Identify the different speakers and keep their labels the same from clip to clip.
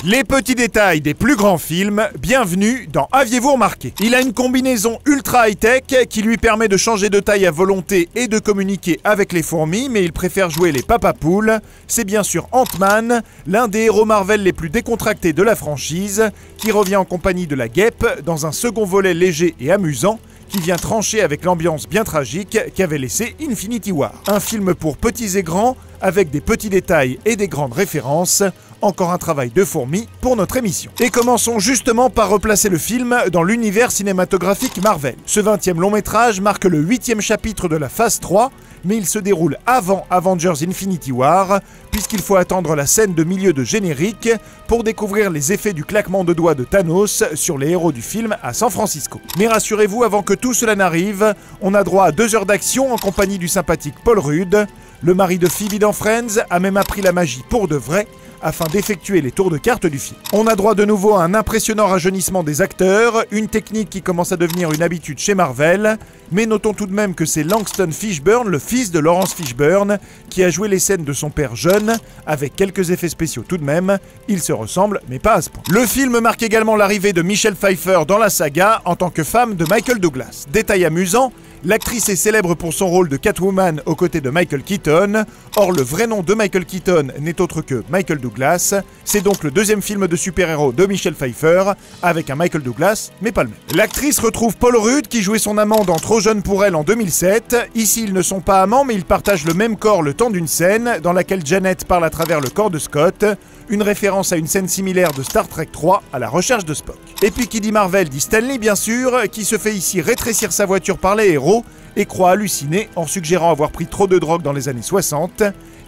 Speaker 1: Les petits détails des plus grands films, bienvenue dans Aviez-vous remarqué? Il a une combinaison ultra high-tech qui lui permet de changer de taille à volonté et de communiquer avec les fourmis, mais il préfère jouer les papapoules. C'est bien sûr Ant-Man, l'un des héros Marvel les plus décontractés de la franchise, qui revient en compagnie de la guêpe dans un second volet léger et amusant, qui vient trancher avec l'ambiance bien tragique qu'avait laissé Infinity War. Un film pour petits et grands, avec des petits détails et des grandes références. Encore un travail de fourmi pour notre émission. Et commençons justement par replacer le film dans l'univers cinématographique Marvel. Ce 20e long métrage marque le 8e chapitre de la phase 3, mais il se déroule avant Avengers Infinity War, puisqu'il faut attendre la scène de milieu de générique pour découvrir les effets du claquement de doigts de Thanos sur les héros du film à San Francisco. Mais rassurez-vous, avant que tout cela n'arrive, on a droit à 2 heures d'action en compagnie du sympathique Paul Rudd. Le mari de Phoebe dans Friends a même appris la magie pour de vrai, afin d'effectuer les tours de cartes du film. On a droit de nouveau à un impressionnant rajeunissement des acteurs, une technique qui commence à devenir une habitude chez Marvel, mais notons tout de même que c'est Langston Fishburne, le fils de Laurence Fishburne, qui a joué les scènes de son père jeune, avec quelques effets spéciaux tout de même. Ils se ressemblent, mais pas à ce point. Le film marque également l'arrivée de Michelle Pfeiffer dans la saga en tant que femme de Michael Douglas. Détail amusant, l'actrice est célèbre pour son rôle de Catwoman aux côtés de Michael Keaton. Or, le vrai nom de Michael Keaton n'est autre que Michael Douglas. C'est donc le 2e film de super-héros de Michelle Pfeiffer, avec un Michael Douglas, mais pas le même. L'actrice retrouve Paul Rudd, qui jouait son amant dans Trop jeune pour elle en 2007. Ici, ils ne sont pas amants, mais ils partagent le même corps le temps d'une scène, dans laquelle Janet parle à travers le corps de Scott. Une référence à une scène similaire de Star Trek 3, à la recherche de Spock. Et puis qui dit Marvel dit Stan Lee bien sûr, qui se fait ici rétrécir sa voiture par les héros et croit halluciner en suggérant avoir pris trop de drogue dans les années 60.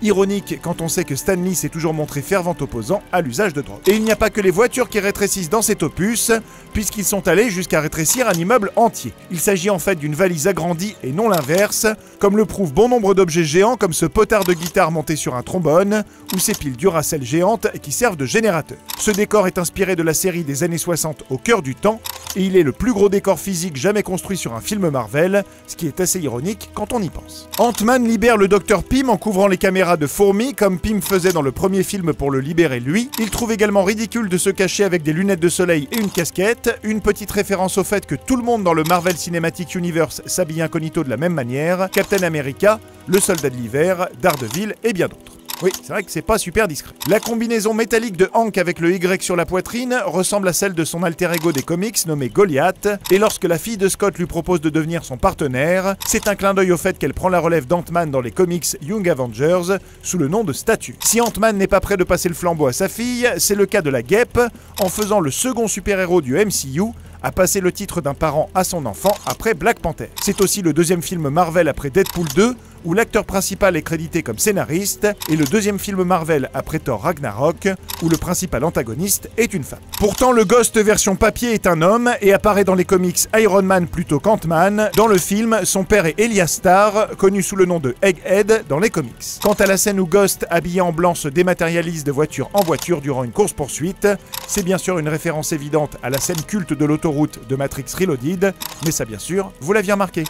Speaker 1: Ironique quand on sait que Stan Lee s'est toujours montré fervent opposant à l'usage de drogue. Et il n'y a pas que les voitures qui rétrécissent dans cet opus, puisqu'ils sont allés jusqu'à rétrécir un immeuble entier. Il s'agit en fait d'une valise agrandie et non l'inverse, comme le prouvent bon nombre d'objets géants comme ce potard de guitare monté sur un trombone, ou ces piles Duracell géantes qui servent de générateur. Ce décor est inspiré de la série des années 60 Au cœur du temps, et il est le plus gros décor physique jamais construit sur un film Marvel, ce qui est assez ironique quand on y pense. Ant-Man libère le Dr Pym en couvrant les caméras de fourmis, comme Pym faisait dans le premier film pour le libérer lui. Il trouve également ridicule de se cacher avec des lunettes de soleil et une casquette, une petite référence au fait que tout le monde dans le Marvel Cinematic Universe s'habille incognito de la même manière, Captain America, le Soldat de l'hiver, Daredevil et bien d'autres. Oui, c'est vrai que c'est pas super discret. La combinaison métallique de Hank avec le Y sur la poitrine ressemble à celle de son alter ego des comics nommé Goliath, et lorsque la fille de Scott lui propose de devenir son partenaire, c'est un clin d'œil au fait qu'elle prend la relève d'Ant-Man dans les comics Young Avengers sous le nom de Statue. Si Ant-Man n'est pas prêt de passer le flambeau à sa fille, c'est le cas de la guêpe, en faisant le second super-héros du MCU, a passé le titre d'un parent à son enfant après Black Panther. C'est aussi le 2e film Marvel après Deadpool 2, où l'acteur principal est crédité comme scénariste, et le 2e film Marvel après Thor Ragnarok, où le principal antagoniste est une femme. Pourtant, le Ghost version papier est un homme et apparaît dans les comics Iron Man plutôt qu'Ant-Man. Dans le film, son père est Elias Starr, connu sous le nom de Egghead dans les comics. Quant à la scène où Ghost, habillé en blanc, se dématérialise de voiture en voiture durant une course-poursuite, c'est bien sûr une référence évidente à la scène culte de l'autoroute de Matrix Reloaded, mais ça bien sûr, vous l'aviez remarqué.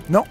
Speaker 1: Non ?